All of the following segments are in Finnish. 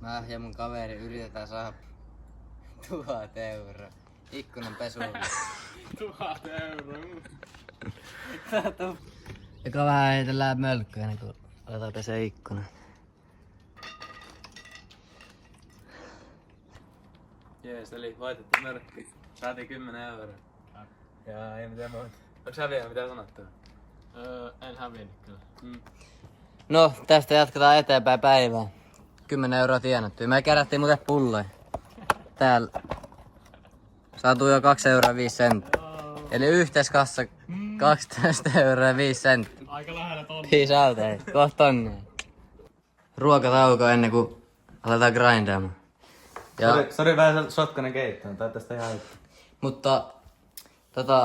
Mä ja mun kaveri yritetään saada 1000 euroa ikkunan pesuun. 1000 euroa. Joka vähän heitellään mölkkyä ennen kuin aletaan pesee ikkunan. Jees, eli voitettu mörkki. Saatiin 10 euroa. Ja ei mitään muuta. Onks sä vielä mitään sanottavaa? En hävinnyt kyllä. No, tästä jatketaan eteenpäin päivää. 10 euroa tienattu. Me kerättiin muuten pulloja. Täällä. Saatu jo 2 euroa 5 senttiä. Eli yhteiskassa 12 euroa ja 5 senttiä. Aika lähellä tonne. Peace out, hei. Kohta tonne. Ruokatauko ennen kuin aletaan grindaamaan. Sori vähän sotkainen keitto, tää tästä ihan hitto. Mutta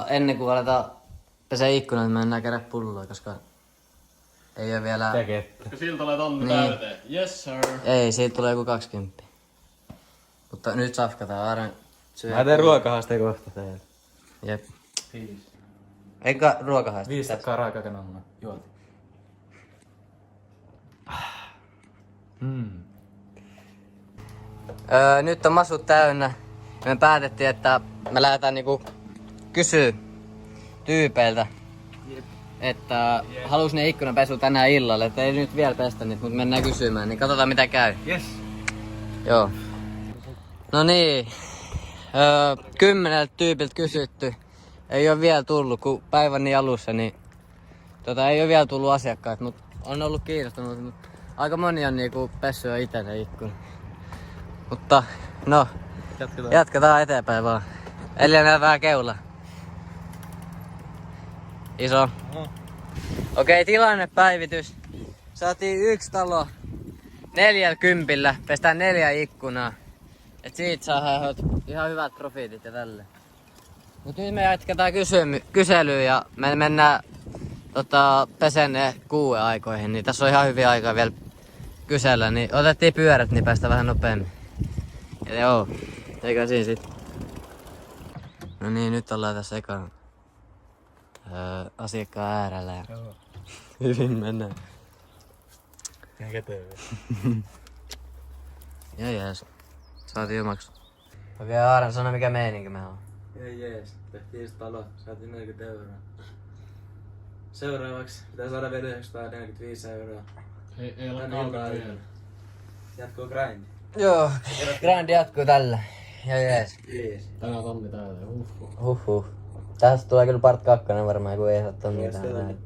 ennen kuin aletaan pesee ikkunat, niin mennään kerää pulloa, koska ei oo vielä... Koska sillä tulee tonni Niin. täyteen. Yes sir. Ei, siitä tulee joku 20. Mutta nyt safkataan, Aaren syö. Mä teen ruokahaasteen kohta teille. Jep. Peace. Eikä ruokahaista. 5 takkaa raakakanalla. Juoti. Nyt on masut täynnä. Me päätettiin, että me lähdetään niinku kysyä tyypeiltä, että halus ne ikkunanpesu tänään illalla, että ei nyt vielä pestä niitä, mutta mennään kysymään, niin katsotaan mitä käy. Yes. Joo. No niin, 10 tyypiltä kysytty. Ei oo vielä tullut, kun päivän niin alussa, niin ei oo vielä tullut asiakkaat, mutta on ollut kiinnostunut, mutta aika moni on niinku pessyt jo ite ne ikkuna. Mutta no, jatketaan eteenpäin vaan. Eli vähän keula. Iso. Okei, tilannepäivitys. Saatiin 1 talo 40, pestään 4 ikkunaa. Et siitä saadaan ihan hyvät profiitit ja tälle. Mut nyt me jatketaan kyselyä ja me mennään peseen ne 6 aikoihin, niin tässä on ihan hyviä aikaa vielä kysellä. Niin otettiin pyörät, niin päästä vähän nopeammin. Ja joo, eikä siinä sit. No niin, nyt ollaan tässä ekan asiakkaan äärellä ja Joo. hyvin mennään. Ihan käteen vielä. Ja jees, saatiin jo maksu. Mä vielä Aaren sano mikä meininki me on. Ei jees, tehtiin just talo, saatiin 40 euroa. Seuraavaksi pitää saada vielä 945 euroa. Ei ole Tän kaukana illan vielä. aikana. Jatkuu grindi. Joo, grandi jatkuu tällä. Ja jees. Jees. Tänään tonni täyteen. Huhhuh. Tästä tulee kyllä part 2 varmaan, kun ei saa tonnia Yes, tähän.